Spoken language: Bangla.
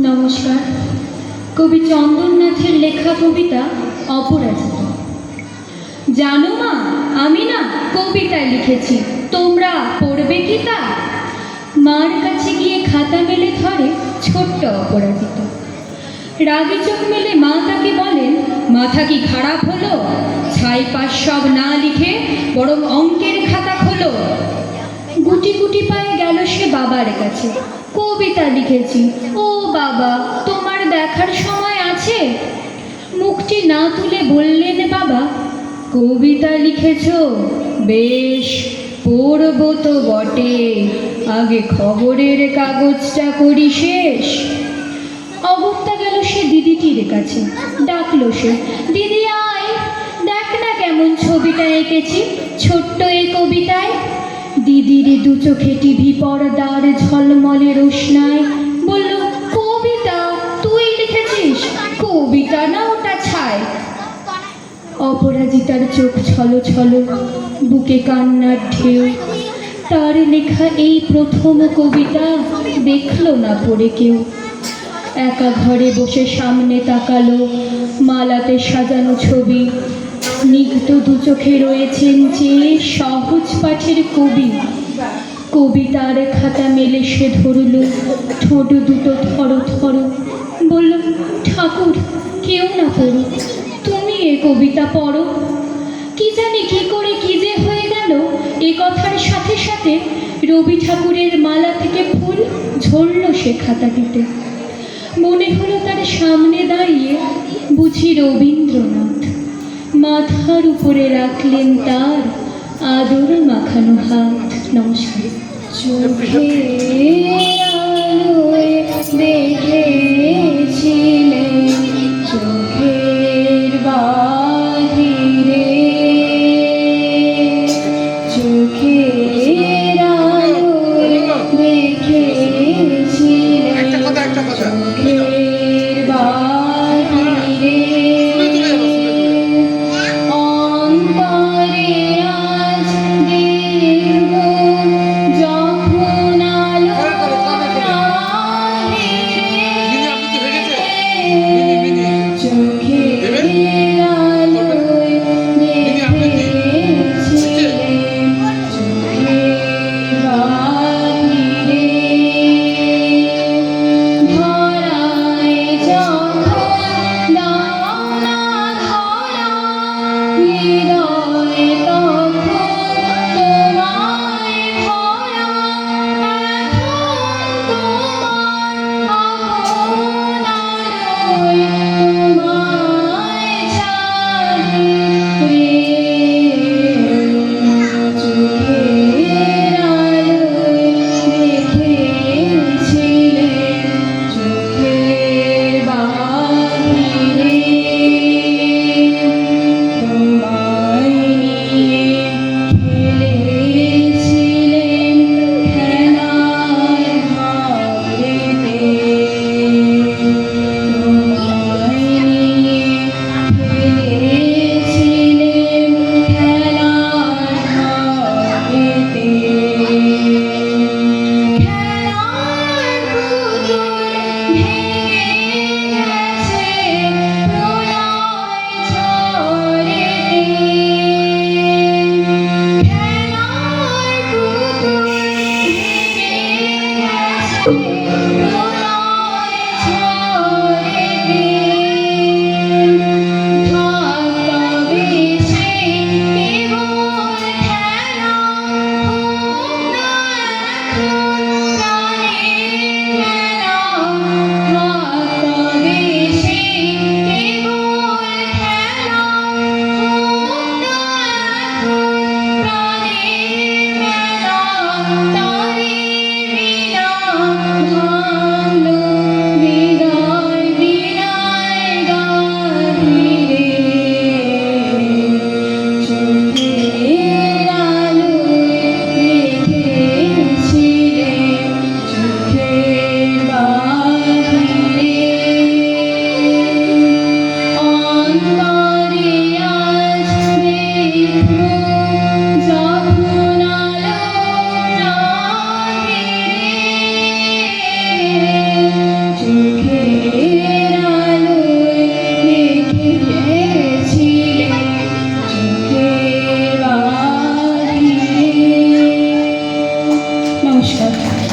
নমস্কার। কবি চন্দননাথের লেখা কবিতা অপরাজিতা। জানো মা, আমি না কবিতা লিখেছি, তোমরা পড়বে কি তা? মার কাছে গিয়ে খাতা মেলে ধরে ছোট্ট অপরাজিতা। রাগে চোখ মেলে মা তাকে বলেন, মাথা কি খারাপ হলো? ছাই পাশ সব না লিখে বরং অঙ্কের খাতা খোলো। গুটি গুটি পায়ে গেল সে বাবার কাছে, কবিতা লিখেছি। ও বাবা, তোমার দেখার সময় আছে? মুখটি না তুলে বললেন বাবা, কবিতা লিখেছ? বেশ, পড়ব তো বটে, আগে খবরের কাগজটা করি শেষ। অগত্যা গেল সে দিদিটির কাছে, ডাকলো সে, দিদি আয়, দেখ না কেমন ছবিটা এঁকেছি ছোট্ট এই কবিতায়। দিদির দু চোখে টিভি পর্দার ঝলমলে রোশনায় বলল, কবিতা তুই লিখেছিস? কবিতা না, ওটা ছাই। অপরাজিতার চোখ ছলো ছলো, বুকে কান্নার ঢেউ। তার লেখা এই প্রথম কবিতা দেখলো না পড়ে কেউ। একা ঘরে বসে সামনে তাকালো মালাতে সাজানো ছবি। স্নিগ্ধ দু চোখে রয়েছেন যে সহজ পাঠের কবি। কবিতার খাতা মেলে সে ধরল, ঠোঁট দুটো থরো থরো, বলল, ঠাকুর কেউ না পড়ো, তুমি এ কবিতা পড়ো। কি জানি কি করে কি যে হয়ে গেল, এ কথার সাথে সাথে রবি ঠাকুরের মালা থেকে ফুল ঝরল সে খাতাটিতে। মনে হলো তার সামনে দাঁড়িয়ে বুঝি রবীন্দ্রনাথ। মাথার উপরে রাখলেন তার আদর মাখানো হাত। নমস্কার। চোখের আলোয় দেখেছিলেন চোখের বাহিরে, চোখের আলোয় দেখেছিলেন চোখের বাহিরে, অন্তরে আজ দেখব যখন আলো বাহিরে, নমস্কার।